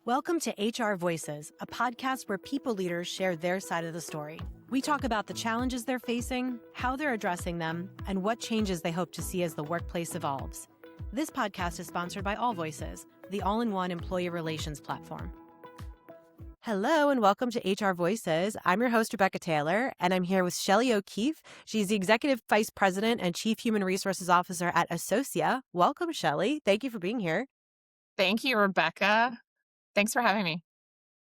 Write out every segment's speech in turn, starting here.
Welcome to HR Voices, a podcast where people leaders share their side of the story. We talk about the challenges they're facing, how they're addressing them, and what changes they hope to see as the workplace evolves. This podcast is sponsored by All Voices, the all-in-one employee relations platform. Hello and welcome to HR Voices. I'm your host, Rebecca Taylor, and I'm here with Chelle O'Keefe. She's the Executive Vice President and Chief Human Resources Officer at Associa. Welcome, Chelle. Thank you for being here. Thank you, Rebecca. Thanks for having me.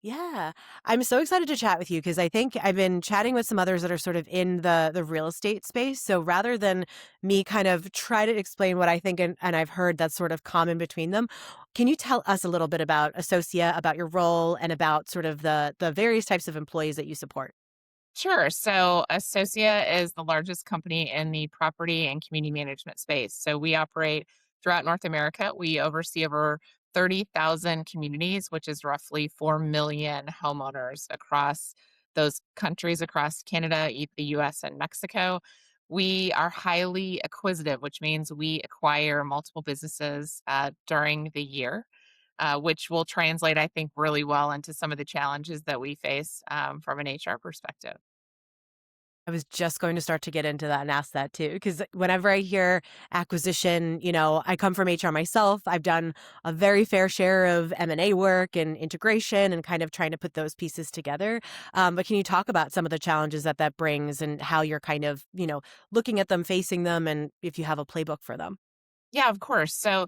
Yeah, I'm so excited to chat with you because I think I've been chatting with some others that are sort of in the real estate space. So rather than me kind of try to explain what I think and I've heard that's sort of common between them, can you tell us a little bit about Associa, about your role, and about sort of the various types of employees that you support? Sure. So, Associa is the largest company in the property and community management space. So, we operate throughout North America. We oversee over 30,000 communities, which is roughly 4 million homeowners across those countries, across Canada, the US, and Mexico. We are highly acquisitive, which means we acquire multiple businesses during the year. Which will translate, I think, really well into some of the challenges that we face from an HR perspective. I was just going to start to get into that and ask that too, because whenever I hear acquisition, I come from HR myself. I've done a very fair share of M&A work and integration and kind of trying to put those pieces together. But can you talk about some of the challenges that brings and how you're kind of, looking at them, facing them, and if you have a playbook for them? Yeah, of course. So,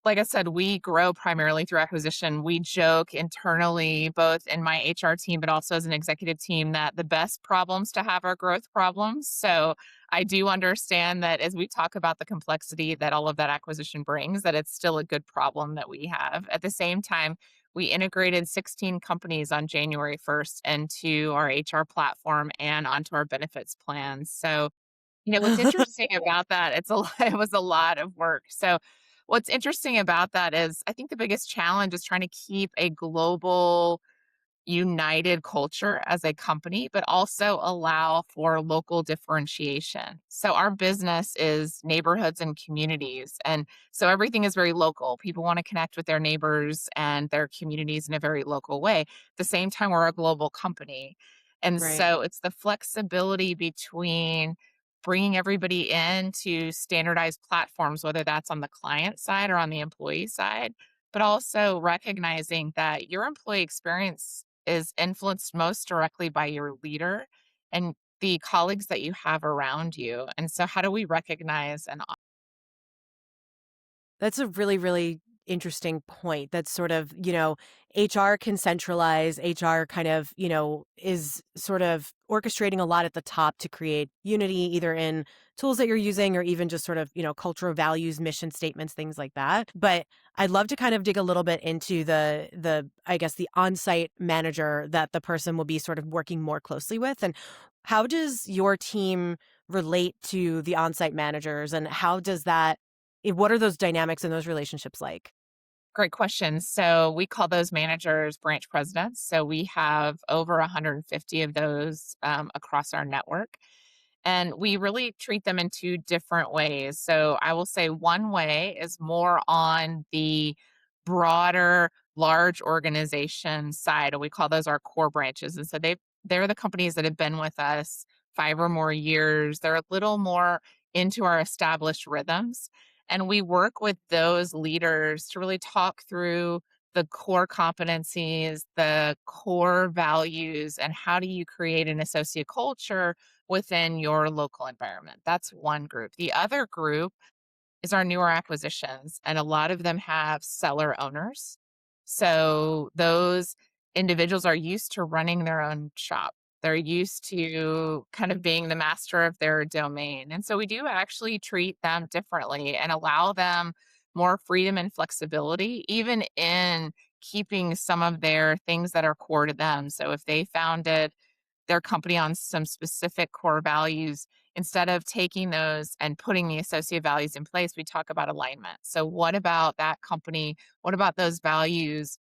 like I said, we grow primarily through acquisition. We joke internally, both in my HR team, but also as an executive team, that the best problems to have are growth problems. So I do understand that as we talk about the complexity that all of that acquisition brings, that it's still a good problem that we have. At the same time, we integrated 16 companies on January 1st into our HR platform and onto our benefits plans. So what's interesting about that, it was a lot of work. So, what's interesting about that is I think the biggest challenge is trying to keep a global united culture as a company, but also allow for local differentiation. So our business is neighborhoods and communities. And so everything is very local. People want to connect with their neighbors and their communities in a very local way. At the same time, we're a global company. And Right. so it's the flexibility between bringing everybody into standardized platforms, whether that's on the client side or on the employee side, but also recognizing that your employee experience is influenced most directly by your leader and the colleagues that you have around you. And so, how do we recognize and That's a really, really interesting point. That's sort of, HR can centralize. HR kind of, is sort of orchestrating a lot at the top to create unity, either in tools that you're using or even just sort of, cultural values, mission statements, things like that. But I'd love to kind of dig a little bit into I guess, the on-site manager that the person will be sort of working more closely with. And how does your team relate to the on-site managers, and how does that what are those dynamics and those relationships like? great questions. So, we call those managers branch presidents. So, we have over 150 of those across our network. And we really treat them in two different ways. So I will say one way is more on the broader, large organization side, and we call those our core branches. And so they're the companies that have been with us 5 or more years. They're a little more into our established rhythms. And we work with those leaders to really talk through the core competencies, the core values, and how do you create an associate culture within your local environment. That's one group. The other group is our newer acquisitions, and a lot of them have seller owners. So those individuals are used to running their own shop. They're used to kind of being the master of their domain. And so we do actually treat them differently and allow them more freedom and flexibility, even in keeping some of their things that are core to them. So if they founded their company on some specific core values, instead of taking those and putting the associate values in place, we talk about alignment. So, what about that company? What about those values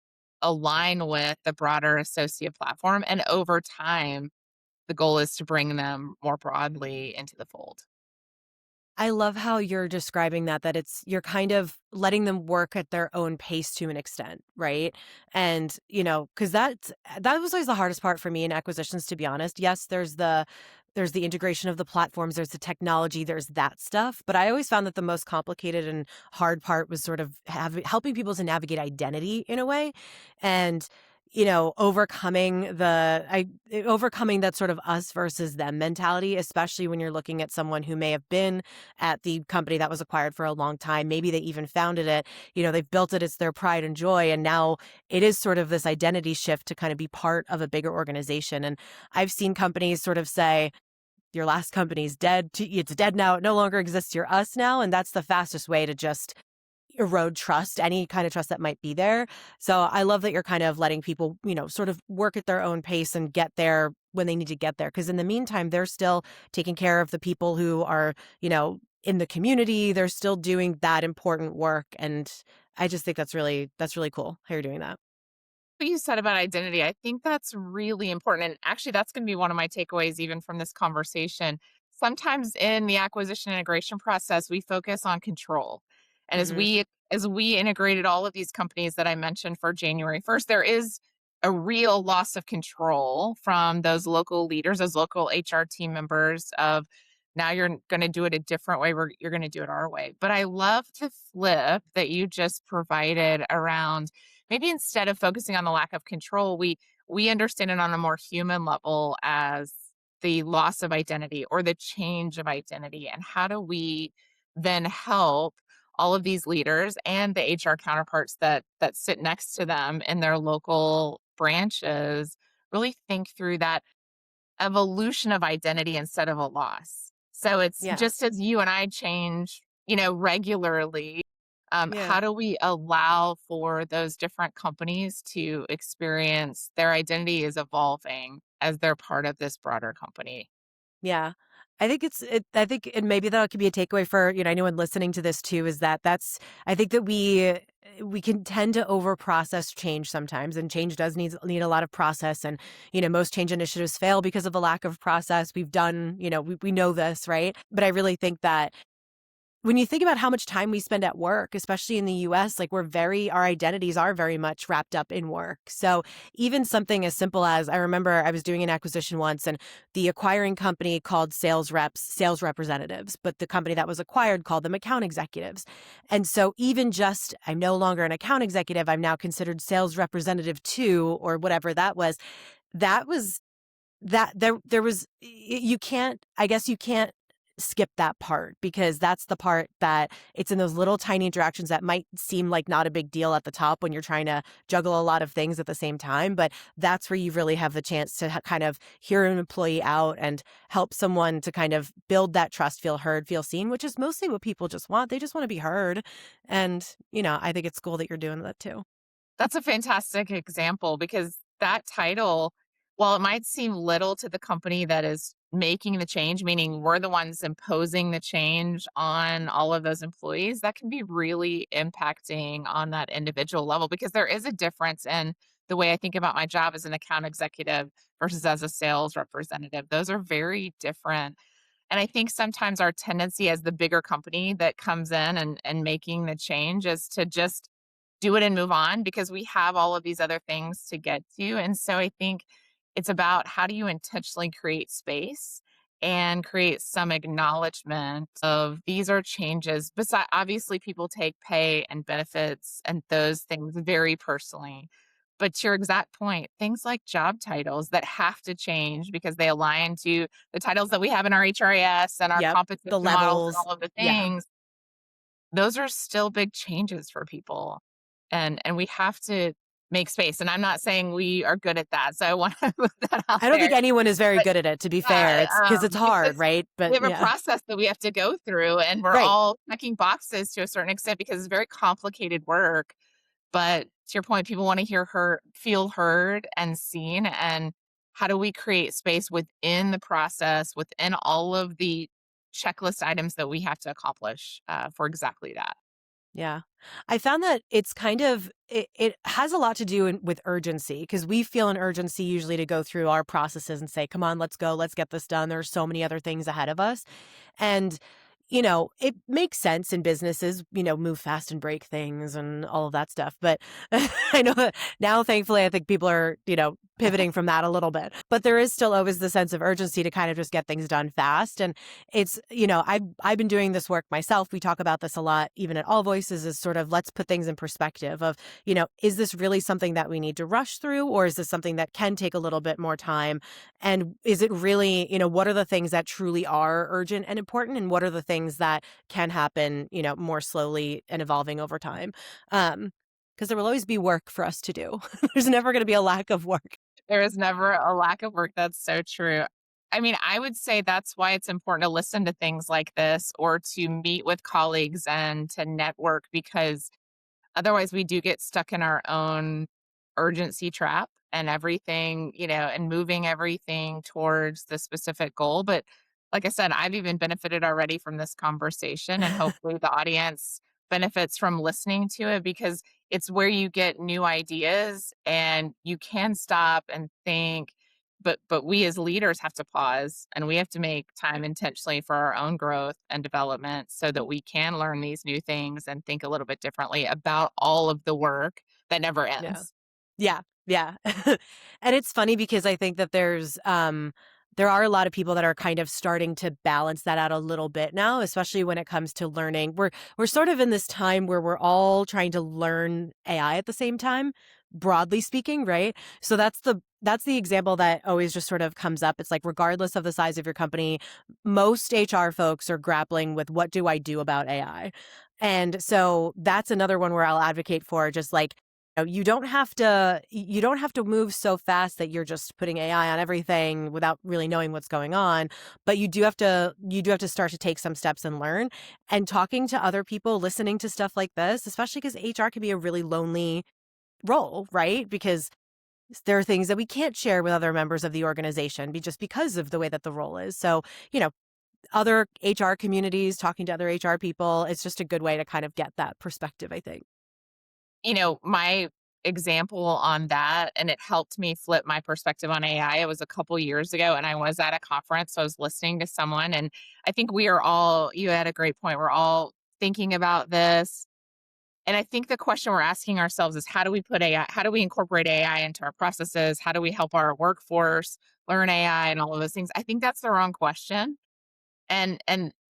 align with the broader associate platform? And over time, the goal is to bring them more broadly into the fold. I love how you're describing that it's you're kind of letting them work at their own pace to an extent, right? And, because that was always the hardest part for me in acquisitions, to be honest. Yes, there's the integration of the platforms, there's the technology, there's that stuff. But I always found that the most complicated and hard part was sort of helping people to navigate identity in a way. And overcoming that sort of us versus them mentality, especially when you're looking at someone who may have been at the company that was acquired for a long time. Maybe they even founded it, they've built it, it's their pride and joy. And now it is sort of this identity shift to kind of be part of a bigger organization. And I've seen companies sort of say, your last company's dead. It's dead now. It no longer exists. You're us now. And that's the fastest way to just erode trust, any kind of trust that might be there. So I love that you're kind of letting people, sort of work at their own pace and get there when they need to get there. Because in the meantime, they're still taking care of the people who are, in the community. They're still doing that important work. And I just think that's really cool how you're doing that. What you said about identity, I think that's really important. And actually, that's going to be one of my takeaways, even from this conversation. Sometimes in the acquisition integration process, we focus on control. And as Hmm. we integrated all of these companies that I mentioned for January 1st, there is a real loss of control from those local leaders, those local HR team members of now you're going to do it a different way. You're going to do it our way. But I love the flip that you just provided around maybe instead of focusing on the lack of control, we understand it on a more human level as the loss of identity or the change of identity. And how do we then help all of these leaders and the HR counterparts that sit next to them in their local branches really think through that evolution of identity instead of a loss. So it's Yeah. just as you and I change, regularly, Yeah. how do we allow for those different companies to experience their identity is evolving as they're part of this broader company? Yeah. I think and maybe that could be a takeaway for, anyone listening to this too, is I think that we can tend to over process change sometimes, and change does need a lot of process. And, most change initiatives fail because of a lack of process. We've done, we know this, right? But I really think that when you think about how much time we spend at work, especially in the US, like our identities are very much wrapped up in work. So even something as simple as, I remember I was doing an acquisition once, and the acquiring company called sales reps sales representatives, but the company that was acquired called them account executives. And so even just, I'm no longer an account executive, I'm now considered sales representative two, or whatever that was there was you can't, I guess you can't skip that part, because that's the part that it's in those little tiny interactions that might seem like not a big deal at the top when you're trying to juggle a lot of things at the same time. But that's where you really have the chance to kind of hear an employee out and help someone to kind of build that trust, feel heard, feel seen, which is mostly what people just want. They just want to be heard. And, I think it's cool that you're doing that too. That's a fantastic example because that title, while it might seem little to the company that is making the change, meaning we're the ones imposing the change on all of those employees, that can be really impacting on that individual level because there is a difference in the way I think about my job as an account executive versus as a sales representative. Those are very different. And I think sometimes our tendency as the bigger company that comes in and making the change is to just do it and move on because we have all of these other things to get to. And so I think it's about how do you intentionally create space and create some acknowledgement of these are changes. Besides, obviously, people take pay and benefits and those things very personally. But to your exact point, things like job titles that have to change because they align to the titles that we have in our HRIS and our Yep. compensation The models and levels. all of the Yeah. things those are still big changes for people, and we have to make space, and I'm not saying we are good at that, so I wanna put that out I don't think there, anyone is very but good at it, to be fair. yeah, It's because it's hard, because right? we But have a yeah. process that we have to go through, and we're Right. all checking boxes to a certain extent because it's very complicated work, but to your point, people wanna feel heard and seen, and how do we create space within the process, within all of the checklist items that we have to accomplish, for exactly that? Yeah. I found that it's kind of it has a lot to do with urgency, because we feel an urgency usually to go through our processes and say, "Come on, let's go. Let's get this done. There's so many other things ahead of us." And it makes sense in businesses, move fast and break things and all of that stuff. But I know that now, thankfully, I think people are, pivoting from that a little bit. But there is still always the sense of urgency to kind of just get things done fast. And it's, I've been doing this work myself. We talk about this a lot, even at All Voices, is sort of let's put things in perspective of, is this really something that we need to rush through, or is this something that can take a little bit more time? And is it really, what are the things that truly are urgent and important? And what are the things that can happen, more slowly and evolving over time? Because there will always be work for us to do. There's never going to be a lack of work. There is never a lack of work. That's so true. I mean, I would say that's why it's important to listen to things like this or to meet with colleagues and to network because otherwise, we do get stuck in our own urgency trap and everything, and moving everything towards the specific goal. But like I said, I've even benefited already from this conversation, and hopefully the audience benefits from listening to it because it's where you get new ideas and you can stop and think. But we as leaders have to pause and we have to make time intentionally for our own growth and development so that we can learn these new things and think a little bit differently about all of the work that never Yeah. ends. Yeah, yeah. And it's funny because I think that there are a lot of people that are kind of starting to balance that out a little bit now, especially when it comes to learning. We're sort of in this time where we're all trying to learn AI at the same time, broadly speaking, right? So that's the example that always just sort of comes up. It's like regardless of the size of your company, most HR folks are grappling with what do I do about AI? And so that's another one where I'll advocate for just like you don't have to move so fast that you're just putting AI on everything without really knowing what's going on, but you do have to start to take some steps and learn. And talking to other people, listening to stuff like this, especially because HR can be a really lonely role, right? Because there are things that we can't share with other members of the organization just because of the way that the role is. So, you know, other HR communities, talking to other HR people, it's just a good way to kind of get that perspective, I think. My example on that, and it helped me flip my perspective on AI. It was a couple years ago, and I was at a conference. So I was listening to someone, and I think we are all, you had a great point. We're all thinking about this. And I think the question we're asking ourselves is how do we incorporate AI into our processes? How do we help our workforce learn AI and all of those things? I think that's the wrong question. And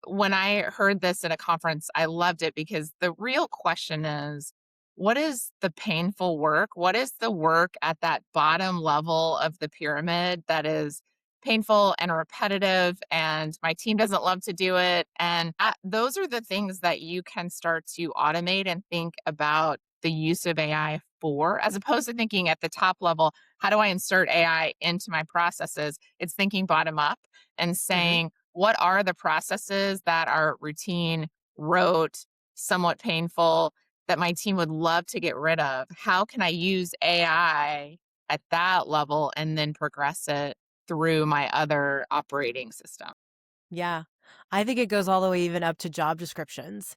when I heard this at a conference, I loved it because the real question is, what is the painful work? What is the work at that bottom level of the pyramid that is painful and repetitive and my team doesn't love to do it? And those are the things that you can start to automate and think about the use of AI for, as opposed to thinking at the top level, how do I insert AI into my processes? It's thinking bottom up and Hmm. saying, what are the processes that are routine, rote, somewhat painful that my team would love to get rid of? How can I use AI at that level and then progress it through my other operating system? Yeah. I think it goes all the way even up to job descriptions.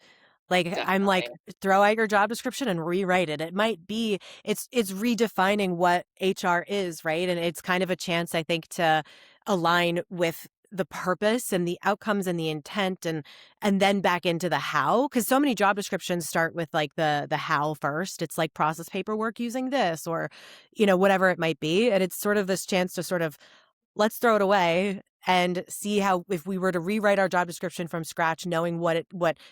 Like, I'm like, Definitely. throw out your job description and rewrite it. It might be it's redefining what HR is, right? And it's kind of a chance, I think, to align with the purpose and the outcomes and the intent and then back into the how. Because so many job descriptions start with like the how first. It's like process paperwork using this or, whatever it might be. And it's sort of this chance to sort of let's throw it away and see how if we were to rewrite our job description from scratch, knowing what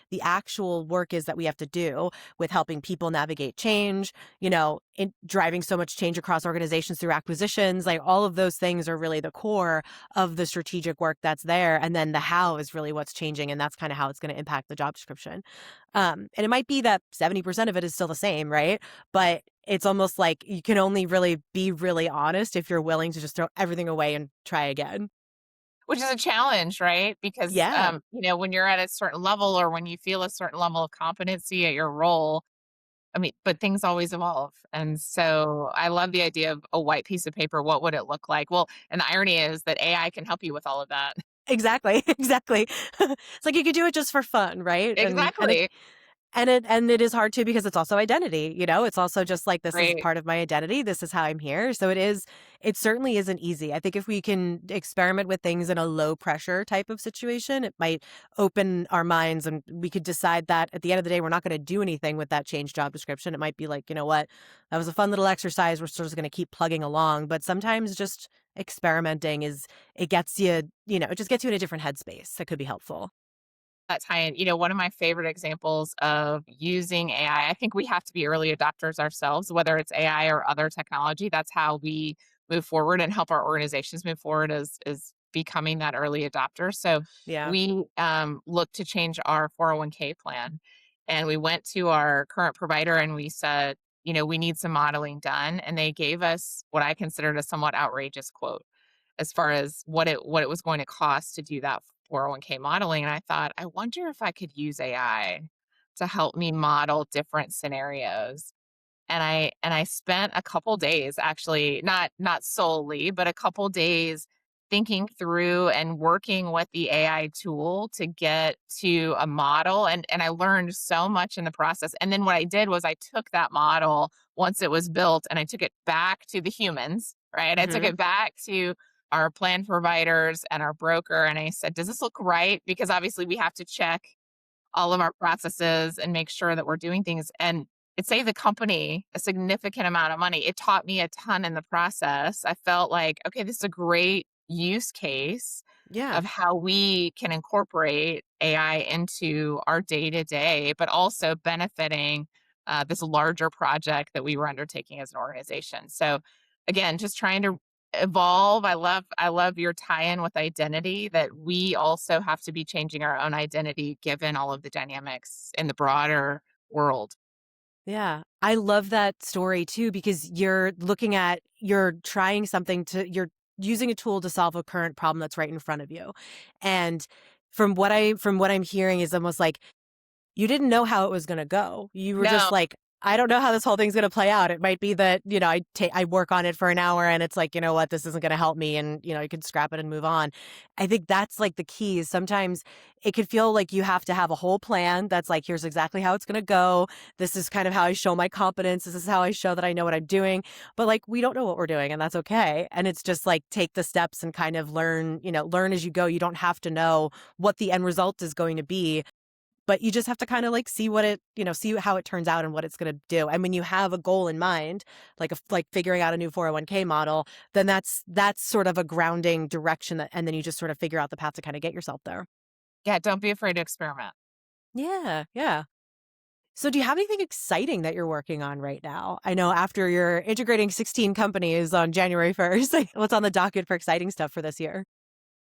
the actual work is that we have to do with helping people navigate change, in driving so much change across organizations through acquisitions, like all of those things are really the core of the strategic work that's there. And then the how is really what's changing. And that's kind of how it's going to impact the job description. And it might be that 70% of it is still the same, right? But it's almost like you can only really be really honest if you're willing to just throw everything away and try again. Which is a challenge, right? Because, Yeah, when you're at a certain level or when you feel a certain level of competency at your role, I mean, but things always evolve. And so I love the idea of a white piece of paper. What would it look like? Well, and the irony is that AI can help you with all of that. exactly, exactly. It's like you could do it just for fun, right? And Exactly. And it is hard too because it's also identity, it's also just like, this is Right. part of my identity, this is how I'm here, so it certainly isn't easy. I think if we can experiment with things in a low pressure type of situation, it might open our minds, and we could decide that at the end of the day, we're not gonna do anything with that change job description. It might be like, "You know what? That was a fun little exercise, we're still just gonna keep plugging along," but sometimes just experimenting it gets it just gets you in a different headspace that could be helpful. That tie in, one of my favorite examples of using AI, I think we have to be early adopters ourselves, whether it's AI or other technology. That's how we move forward and help our organizations move forward is becoming that early adopter. So Yeah. we looked to change our 401k plan, and we went to our current provider and we said, we need some modeling done, and they gave us what I considered a somewhat outrageous quote as far as what it was going to cost to do that 401k modeling. And I thought, I wonder if I could use AI to help me model different scenarios. And I spent a couple days, actually, not solely, but a couple days thinking through and working with the AI tool to get to a model, and I learned so much in the process. And then what I did was I took that model once it was built and I took it back to the humans, right? I took Mhm. it back to our plan providers and our broker, and I said, "Does this look right?" Because obviously we have to check all of our processes and make sure that we're doing things. And it saved the company a significant amount of money. It taught me a ton in the process. I felt like, okay, this is a great use case Yeah. of how we can incorporate AI into our day to day, but also benefiting this larger project that we were undertaking as an organization. So, again, just trying to evolve. I love your tie-in with identity, that we also have to be changing our own identity given all of the dynamics in the broader world. Yeah. I love that story too because you're trying something you're using a tool to solve a current problem that's right in front of you. And from what I'm hearing is almost like you didn't know how it was gonna go. You were No, just like, "I don't know how this whole thing's gonna play out." It might be that, I work on it for an hour and it's like, "You know what? This isn't gonna help me," and, you could scrap it and move on. I think that's, like, the key is sometimes it could feel like you have to have a whole plan that's like, "Here's exactly how it's gonna go. This is kind of how I show my competence. This is how I show that I know what I'm doing." But, like, we don't know what we're doing, and that's okay. And it's just, like, take the steps and kind of learn as you go. You don't have to know what the end result is going to be, but you just have to kinda, like, see how it turns out and what it's gonna do, and when you have a goal in mind, like figuring out a new 401k model, then that's sort of a grounding direction and then you just sort of figure out the path to kinda get yourself there. yeah, don't be afraid to experiment. Yeah, yeah. So do you have anything exciting that you're working on right now? I know after you're integrating 16 companies on January 1st, like, what's on the docket for exciting stuff for this year?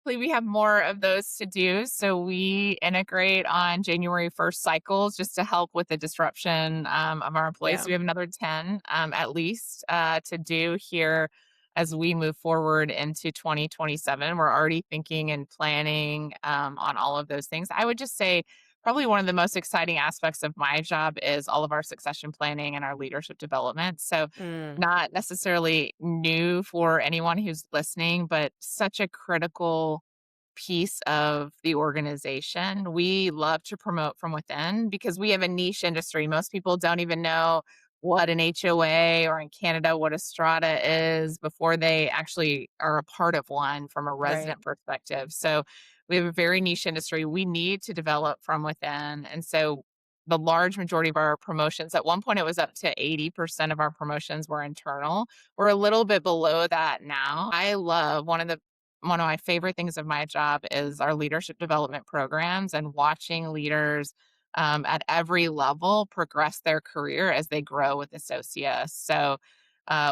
We have more of those to do. So we integrate on January 1st cycles just to help with the disruption of our employees. Yeah. So we have another 10 at least to do here as we move forward into 2027. We're already thinking and planning on all of those things. I would just say probably one of the most exciting aspects of my job is all of our succession planning and our leadership development. So Mm, not necessarily new for anyone who's listening, but such a critical piece of the organization. We love to promote from within because we have a niche industry. Most people don't even know what an HOA, or in Canada, what a strata is before they actually are a part of one from a right. resident perspective. So we have a very niche industry. We need to develop from within. And so the large majority of our promotions, at one point it was up to 80% of our promotions were internal. We're a little bit below that now. I love one of my favorite things of my job is our leadership development programs and watching leaders at every level progress their career as they grow with Associa. So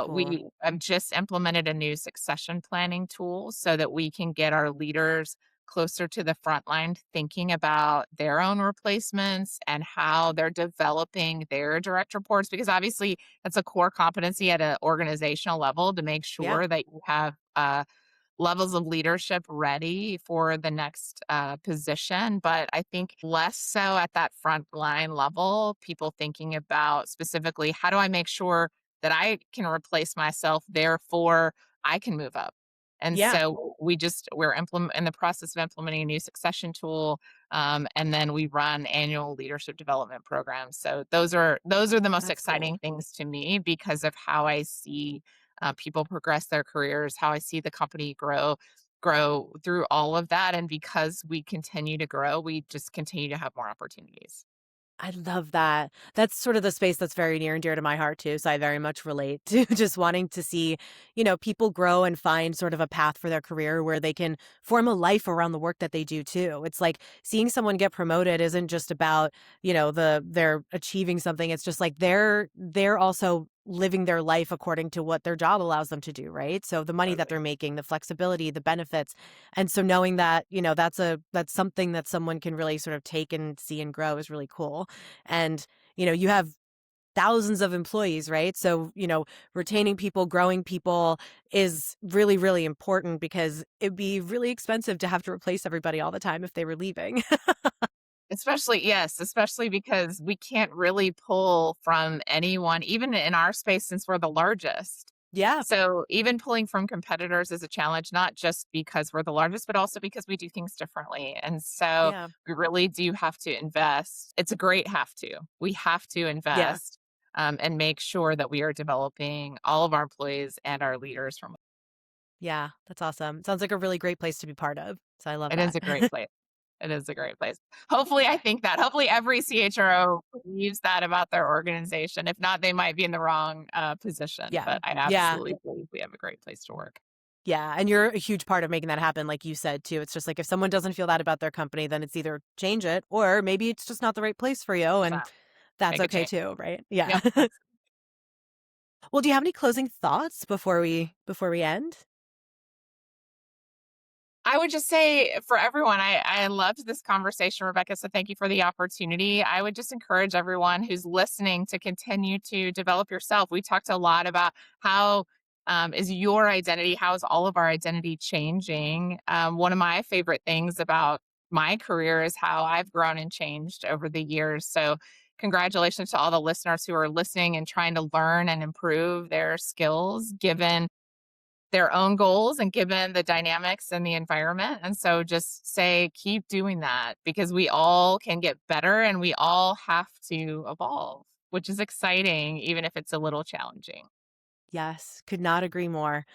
Cool. we have just implemented a new succession planning tool so that we can get our leaders closer to the front line, thinking about their own replacements and how they're developing their direct reports, because obviously that's a core competency at an organizational level to make Yeah. sure that you have levels of leadership ready for the next position. But I think less so at that front line level, people thinking about specifically, how do I make sure that I can replace myself, therefore I can move up. And Yeah. so we're in the process of implementing a new succession tool And then we run annual leadership development programs. So those are the most That's cool. exciting things to me because of how I see people progress their careers, how I see the company grow through all of that. And because we continue to grow, we just continue to have more opportunities. I love that. That's sort of the space that's very near and dear to my heart too. So I very much relate to just wanting to see, people grow and find sort of a path for their career where they can form a life around the work that they do too. It's like seeing someone get promoted isn't just about, they're achieving something. It's just like they're also living their life according to what their job allows them to do, right? So the money that Totally. they're making, the flexibility, the benefits, and so knowing that, that's something that someone can really sort of take and see and grow is really cool. And, you have thousands of employees, right? So, retaining people, growing people is really, really important because it'd be really expensive to have to replace everybody all the time if they were leaving. Especially yes, especially because we can't really pull from anyone, even in our space since we're the largest. Yeah. So even pulling from competitors is a challenge, not just because we're the largest, but also because we do things differently. And so Yeah. we really do have to invest. It's a great have to. We have to Yeah. invest and make sure that we are developing all of our employees and our leaders from. Yeah. That's awesome. Sounds like a really great place to be part of. So I love It is that. a great place. It is a great place. Hopefully, I think that. Hopefully, every CHRO believes that about their organization. If not, they might be in the wrong position. Yeah. But I Yeah. absolutely believe we have a great place to work. Yeah, and you're a huge part of making that happen, like you said too. It's just like if someone doesn't feel that about their company, then it's either change it or maybe it's just not the right place for you, and That that's make a okay change. too, right? Yeah. Yep. Absolutely. Well, do you have any closing thoughts before we end? I would just say for everyone, I loved this conversation, Rebecca. So thank you for the opportunity. I would just encourage everyone who's listening to continue to develop yourself. We talked a lot about how is your identity, how is all of our identity changing. One of my favorite things about my career is how I've grown and changed over the years. So congratulations to all the listeners who are listening and trying to learn and improve their skills given their own goals and given the dynamics and the environment. And so just say, keep doing that because we all can get better and we all have to evolve, which is exciting, even if it's a little challenging. Yes, could not agree more.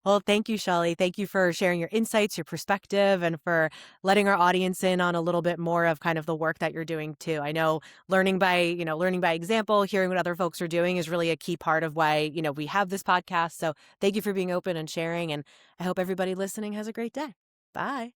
Well, thank you, Shelley. Thank you for sharing your insights, your perspective, and for letting our audience in on a little bit more of kind of the work that you're doing too. I know learning by example, hearing what other folks are doing is really a key part of why, we have this podcast. So thank you for being open and sharing. And I hope everybody listening has a great day. Bye.